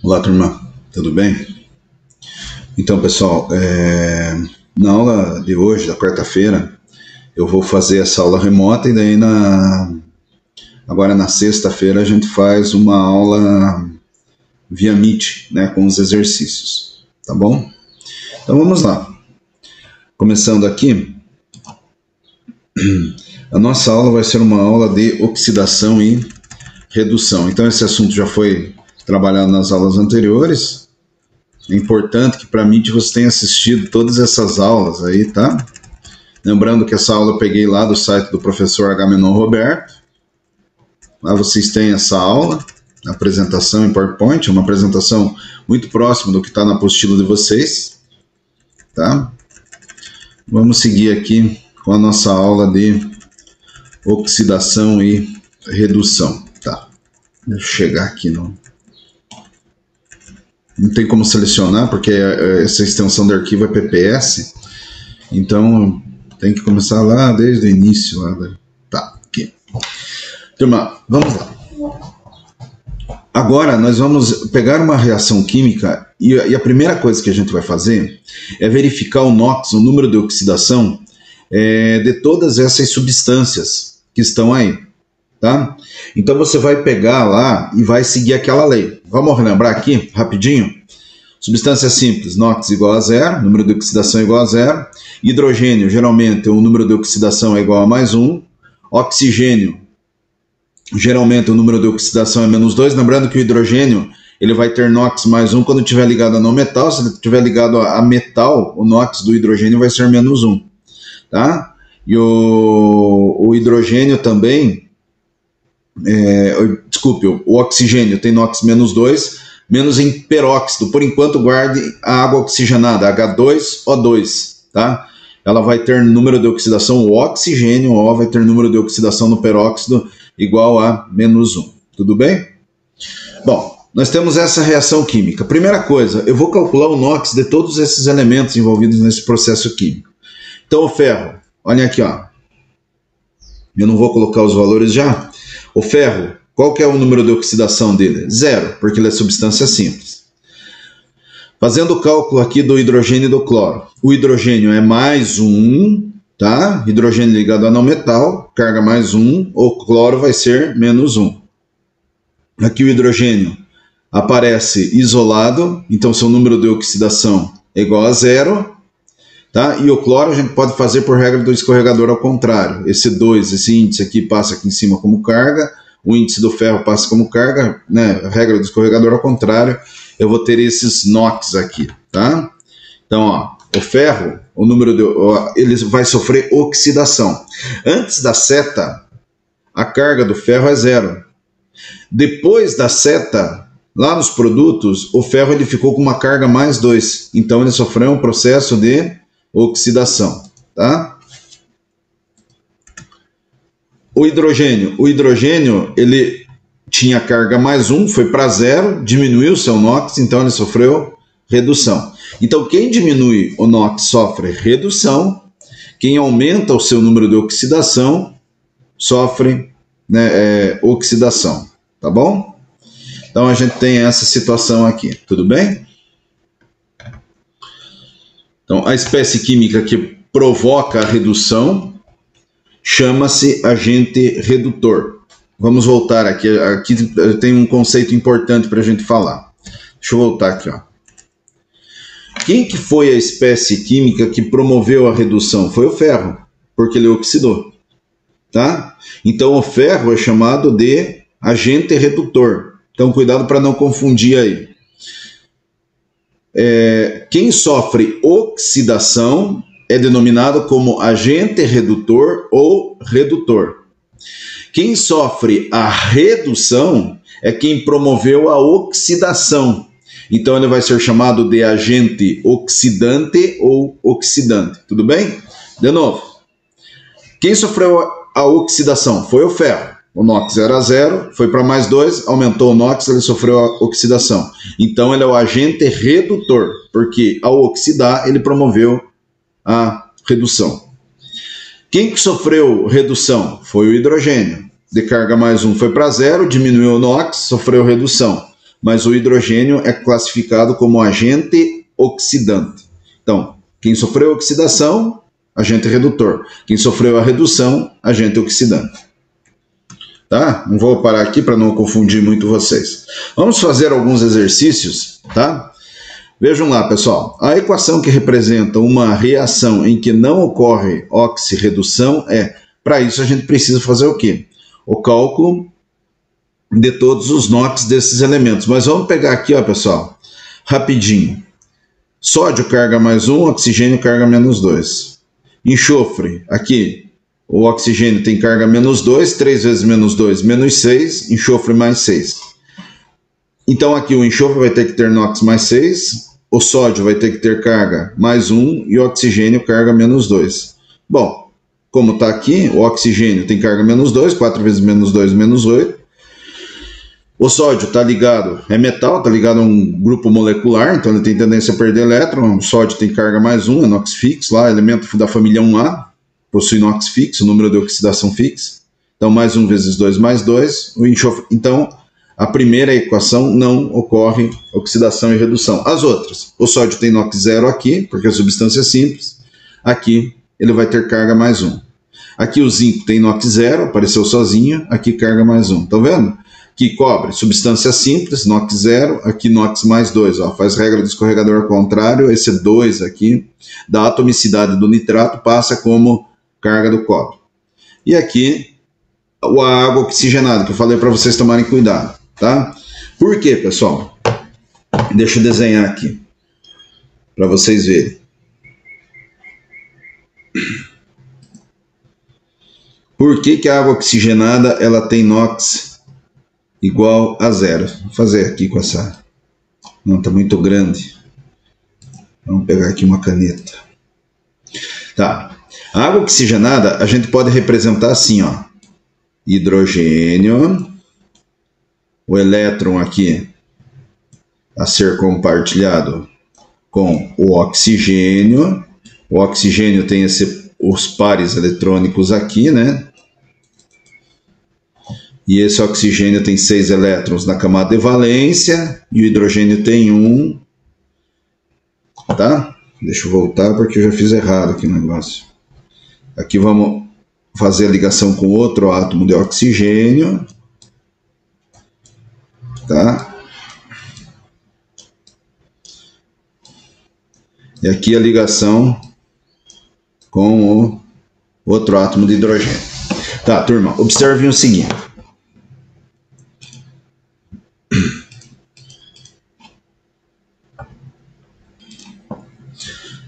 Olá, turma, tudo bem? Então, pessoal, na aula de hoje, da quarta-feira, eu vou fazer essa aula remota e daí agora na sexta-feira a gente faz uma aula via Meet, né, com os exercícios, tá bom? Então vamos lá. Começando aqui, a nossa aula vai ser uma aula de oxidação e redução. Então esse assunto já foi trabalhado nas aulas anteriores. É importante que para mim você tenha assistido todas essas aulas aí, tá? Lembrando que essa aula eu peguei lá do site do professor Agamenon Roberto. Lá vocês têm essa aula, a apresentação em PowerPoint, uma apresentação muito próxima do que está na apostila de vocês, tá? Vamos seguir aqui com a nossa aula de oxidação e redução, tá? Deixa eu chegar aqui no... Não tem como selecionar, porque essa extensão de arquivo é PPS, então tem que começar lá desde o início. Tá, aqui. Turma, vamos lá. Agora nós vamos pegar uma reação química e a primeira coisa que a gente vai fazer é verificar o NOx, o número de oxidação de todas essas substâncias que estão aí, tá? Então você vai pegar lá e vai seguir aquela lei. Vamos relembrar aqui, rapidinho? Substância simples, NOx igual a zero, número de oxidação igual a zero. Hidrogênio, geralmente, o número de oxidação é igual a mais 1. Oxigênio, geralmente, o número de oxidação é menos 2. Lembrando que o hidrogênio ele vai ter NOx mais 1 quando estiver ligado a não metal. Se ele estiver ligado a metal, o NOx do hidrogênio vai ser menos 1. Tá? E o hidrogênio também... o oxigênio tem NOx menos 2, menos em peróxido. Por enquanto, guarde a água oxigenada, H2O2, tá? Ela vai ter número de oxidação, o oxigênio, O, vai ter número de oxidação no peróxido igual a menos 1. Tudo bem? Bom, nós temos essa reação química. Primeira coisa, eu vou calcular o NOx de todos esses elementos envolvidos nesse processo químico. Então, o ferro, olha aqui, ó. Eu não vou colocar os valores já. O ferro, qual que é o número de oxidação dele? 0, porque ele é substância simples. Fazendo o cálculo aqui do hidrogênio e do cloro. O hidrogênio é mais 1, tá? Hidrogênio ligado a não metal, carga mais 1, o cloro vai ser menos 1. Aqui o hidrogênio aparece isolado, então seu número de oxidação é igual a 0. Tá? E o cloro a gente pode fazer por regra do escorregador ao contrário. Esse 2, esse índice aqui passa aqui em cima como carga, o índice do ferro passa como carga, né? A regra do escorregador ao contrário, eu vou ter esses NOx aqui, tá? Então, ó, o ferro, o número ele vai sofrer oxidação. Antes da seta, a carga do ferro é 0. Depois da seta, lá nos produtos, o ferro ele ficou com uma carga mais 2. Então ele sofreu um processo de oxidação, tá? O hidrogênio ele tinha carga mais 1, foi para 0, diminuiu seu NOx, então ele sofreu redução. Então quem diminui o NOx sofre redução, quem aumenta o seu número de oxidação sofre, né, oxidação, tá bom? Então a gente tem essa situação aqui, tudo bem? Então, a espécie química que provoca a redução chama-se agente redutor. Vamos voltar aqui. Aqui tem um conceito importante para a gente falar. Deixa eu voltar aqui, ó. Quem que foi a espécie química que promoveu a redução? Foi o ferro, porque ele oxidou. Tá? Então, o ferro é chamado de agente redutor. Então, cuidado para não confundir aí. Quem sofre oxidação é denominado como agente redutor ou redutor. Quem sofre a redução é quem promoveu a oxidação. Então ele vai ser chamado de agente oxidante ou oxidante. Tudo bem? De novo. Quem sofreu a oxidação foi o ferro. O NOx era 0, foi para mais 2, aumentou o NOx, ele sofreu a oxidação. Então ele é o agente redutor, porque ao oxidar ele promoveu a redução. Quem que sofreu redução? Foi o hidrogênio. De carga mais 1 foi para 0, diminuiu o NOx, sofreu redução. mas o hidrogênio é classificado como agente oxidante. Então, quem sofreu oxidação, agente redutor. Quem sofreu a redução, agente oxidante. Tá? Não vou parar aqui para não confundir muito vocês. Vamos fazer alguns exercícios, tá? Vejam lá, pessoal. A equação que representa uma reação em que não ocorre oxirredução para isso a gente precisa fazer o quê? O cálculo de todos os NOx desses elementos. Mas vamos pegar aqui, ó, pessoal, rapidinho. Sódio carga mais 1, oxigênio carga menos 2. Enxofre, aqui, o oxigênio tem carga menos 2, 3 vezes menos 2, menos 6, enxofre mais 6. Então aqui o enxofre vai ter que ter NOx mais 6, o sódio vai ter que ter carga mais 1 e o oxigênio carga menos 2. Bom, como está aqui, o oxigênio tem carga menos 2, 4 vezes menos 2, menos 8. O sódio está ligado, é metal, está ligado a um grupo molecular, então ele tem tendência a perder elétron. O sódio tem carga mais 1, é NOx fixo, lá, elemento da família 1A, possui NOx fixo, número de oxidação fixo. Então mais 1 vezes 2 mais 2, o enxofre. Então a primeira equação não ocorre oxidação e redução. As outras, o sódio tem NOx zero aqui, porque é substância simples. Aqui ele vai ter carga mais 1. Aqui o zinco tem NOx zero, apareceu sozinho, aqui carga mais 1. Estão vendo? Aqui cobre, substância simples, NOx zero, aqui NOx mais 2. Ó, faz regra do escorregador ao contrário, esse 2 aqui, da atomicidade do nitrato, passa como carga do cobre. E aqui, a água oxigenada, que eu falei para vocês tomarem cuidado. Tá? Por quê, pessoal? Deixa eu desenhar aqui para vocês verem. Por que que a água oxigenada ela tem NOx igual a zero? Vou fazer aqui com essa... Não, está muito grande. Vamos pegar aqui uma caneta. Tá. A água oxigenada a gente pode representar assim, ó. Hidrogênio... O elétron aqui a ser compartilhado com o oxigênio. O oxigênio tem os pares eletrônicos aqui, né? E esse oxigênio tem 6 elétrons na camada de valência e o hidrogênio tem 1. Tá? Deixa eu voltar porque eu já fiz errado aqui o negócio. Aqui vamos fazer a ligação com outro átomo de oxigênio. Tá? E aqui a ligação com o outro átomo de hidrogênio. Tá, turma, observem o seguinte.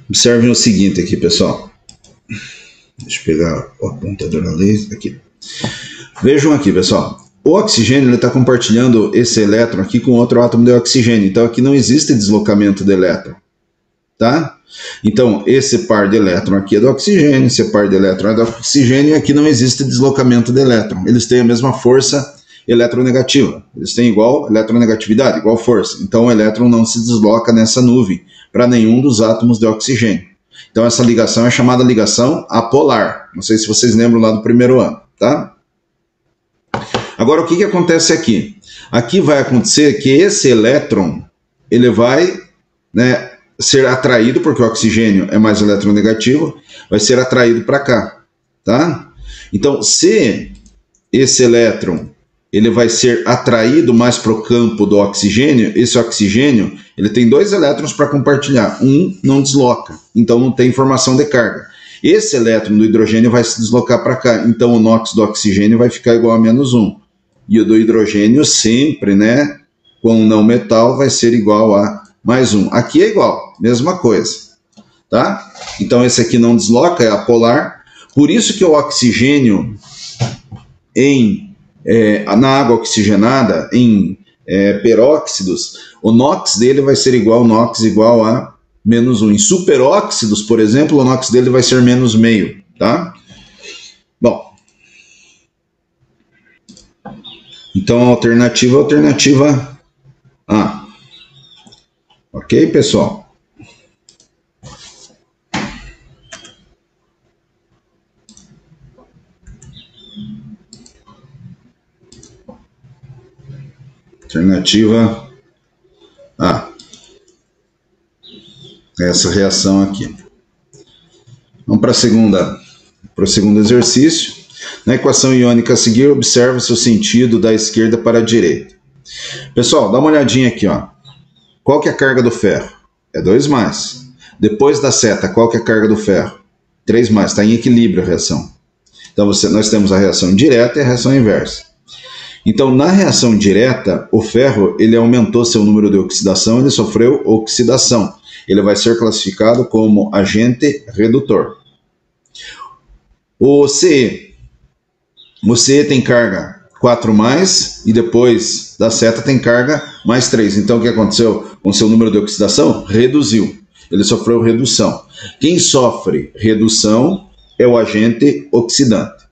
Observem o seguinte aqui, pessoal. Deixa eu pegar o apontador na laser aqui. Vejam aqui, pessoal. O oxigênio está compartilhando esse elétron aqui com outro átomo de oxigênio. Então aqui não existe deslocamento de elétron. Tá? Então esse par de elétron aqui é do oxigênio, esse par de elétron é do oxigênio e aqui não existe deslocamento de elétron. Eles têm a mesma força eletronegativa. Eles têm igual eletronegatividade, igual força. Então o elétron não se desloca nessa nuvem para nenhum dos átomos de oxigênio. Então essa ligação é chamada ligação apolar. Não sei se vocês lembram lá do primeiro ano. Tá? Agora, o que acontece aqui? Aqui vai acontecer que esse elétron, ele vai, né, ser atraído, porque o oxigênio é mais eletronegativo, vai ser atraído para cá, tá? Então, se esse elétron, ele vai ser atraído mais para o campo do oxigênio, esse oxigênio, ele tem 2 elétrons para compartilhar, um não desloca, então não tem formação de carga. Esse elétron do hidrogênio vai se deslocar para cá, então o NOx do oxigênio vai ficar igual a menos 1. E o do hidrogênio sempre, né, com não metal, vai ser igual a mais 1. Aqui é igual, mesma coisa. Tá? Então esse aqui não desloca, é apolar. Por isso que o oxigênio na água oxigenada, em peróxidos, o NOx dele vai ser igual, NOx igual a menos 1. Em superóxidos, por exemplo, o NOx dele vai ser menos meio. Tá? Bom. Então a alternativa A. Ok, pessoal? Alternativa A. Essa reação aqui. Vamos para o segundo exercício. Na equação iônica a seguir, observa-se o sentido da esquerda para a direita. Pessoal, dá uma olhadinha aqui, ó. Qual que é a carga do ferro? É 2+. Depois da seta, qual que é a carga do ferro? 3+. Está em equilíbrio a reação. Então nós temos a reação direta e a reação inversa. Então, na reação direta, o ferro ele aumentou seu número de oxidação, ele sofreu oxidação. Ele vai ser classificado como agente redutor. O Ce tem carga 4+, e depois da seta tem carga mais 3. Então, o que aconteceu com seu número de oxidação? Reduziu. Ele sofreu redução. Quem sofre redução é o agente oxidante.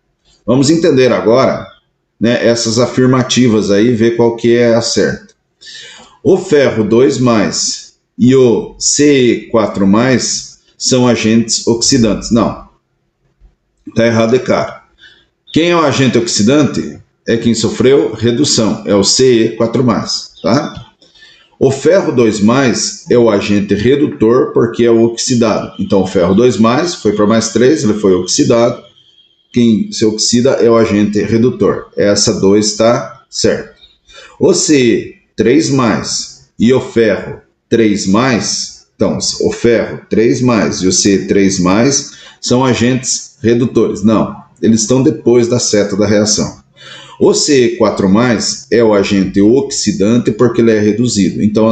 Vamos entender agora, né, essas afirmativas aí, ver qual que é a certa. O ferro 2+ e o Ce4+ são agentes oxidantes. Não. Está errado de cara. Quem é o agente oxidante? É quem sofreu redução. É o Ce4+. Tá? O ferro 2+ é o agente redutor porque é o oxidado. Então, o ferro 2+ foi para mais 3, ele foi oxidado. Quem se oxida é o agente redutor. Essa 2 está certa. O Ce3+ e o ferro 3+, então, o ferro 3+ e o Ce3+ são agentes redutores. Não, eles estão depois da seta da reação. O Ce4+ é o agente oxidante porque ele é reduzido. Então,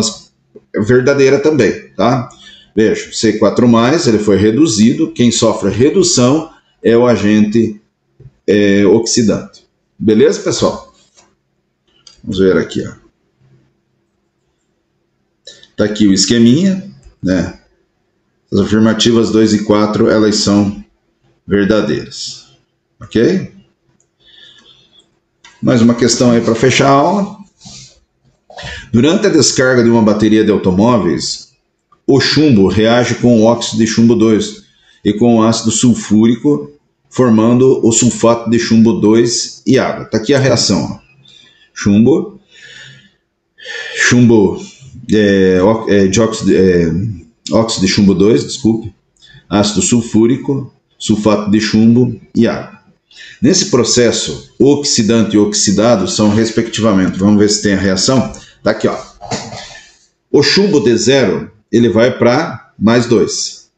é verdadeira também, tá? Veja, o Ce4+, ele foi reduzido. Quem sofre redução é o agente oxidante. Beleza, pessoal? Vamos ver aqui, ó. Tá aqui o esqueminha, né? As afirmativas 2 e 4, elas são verdadeiras. Ok? Mais uma questão aí para fechar a aula. Durante a descarga de uma bateria de automóveis, o chumbo reage com o óxido de chumbo 2 e com o ácido sulfúrico, formando o sulfato de chumbo 2 e água. Está aqui a reação. Ó. Óxido de chumbo 2, desculpe, ácido sulfúrico, sulfato de chumbo e água. Nesse processo, o oxidante e o oxidado são respectivamente, vamos ver se tem a reação, tá aqui, ó. O chumbo D0, ele vai para mais 2,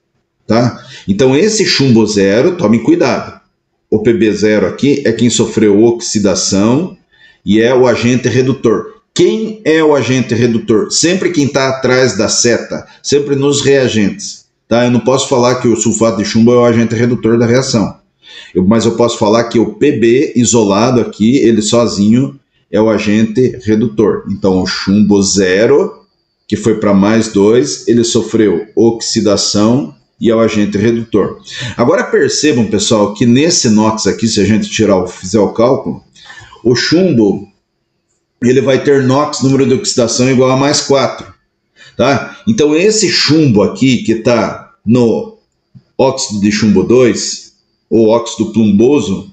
tá? Então, esse chumbo 0, tomem cuidado. O PB0 aqui é quem sofreu oxidação e é o agente redutor. Quem é o agente redutor? Sempre quem está atrás da seta, sempre nos reagentes, tá? Eu não posso falar que o sulfato de chumbo é o agente redutor da reação. Mas eu posso falar que o PB isolado aqui, ele sozinho é o agente redutor. Então, o chumbo 0, que foi para mais 2, ele sofreu oxidação e é o agente redutor. Agora percebam, pessoal, que nesse NOx aqui, se a gente fizer o cálculo, o chumbo ele vai ter NOx, número de oxidação, igual a mais 4. Tá? Então, esse chumbo aqui, que está no óxido de chumbo 2, ou óxido plumboso,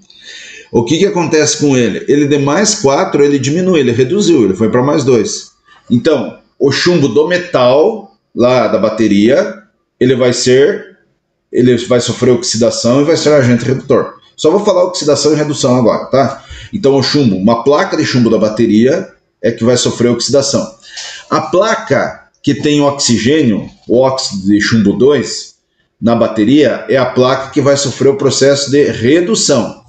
o que acontece com ele? Ele de mais 4, ele diminui, ele reduziu, ele foi para mais 2. Então, o chumbo do metal, lá da bateria, ele vai sofrer oxidação e vai ser agente redutor. Só vou falar oxidação e redução agora, tá? Então, o chumbo, uma placa de chumbo da bateria é que vai sofrer oxidação. A placa que tem oxigênio, o óxido de chumbo 2, na bateria, é a placa que vai sofrer o processo de redução.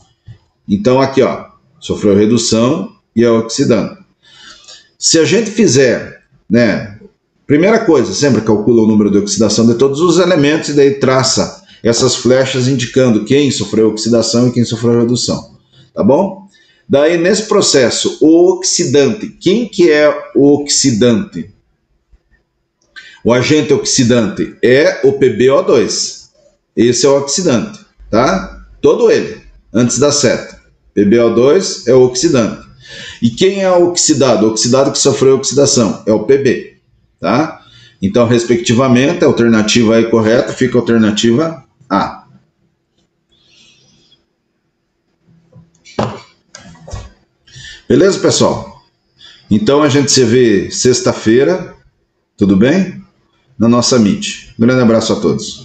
Então, aqui, ó, sofreu redução e é oxidando. Se a gente fizer, né, primeira coisa, sempre calcula o número de oxidação de todos os elementos e daí traça essas flechas indicando quem sofreu oxidação e quem sofreu redução. Tá bom? Daí, nesse processo, o oxidante, quem que é o oxidante? O agente oxidante é o PbO2. Esse é o oxidante, tá? Todo ele, antes da seta. PbO2 é o oxidante. E quem é o oxidado? O oxidado que sofreu oxidação é o Pb, tá? Então, respectivamente, a alternativa aí correta fica a alternativa A. Beleza, pessoal? Então, a gente se vê sexta-feira Tudo bem? Na nossa Meet. Um grande abraço a todos.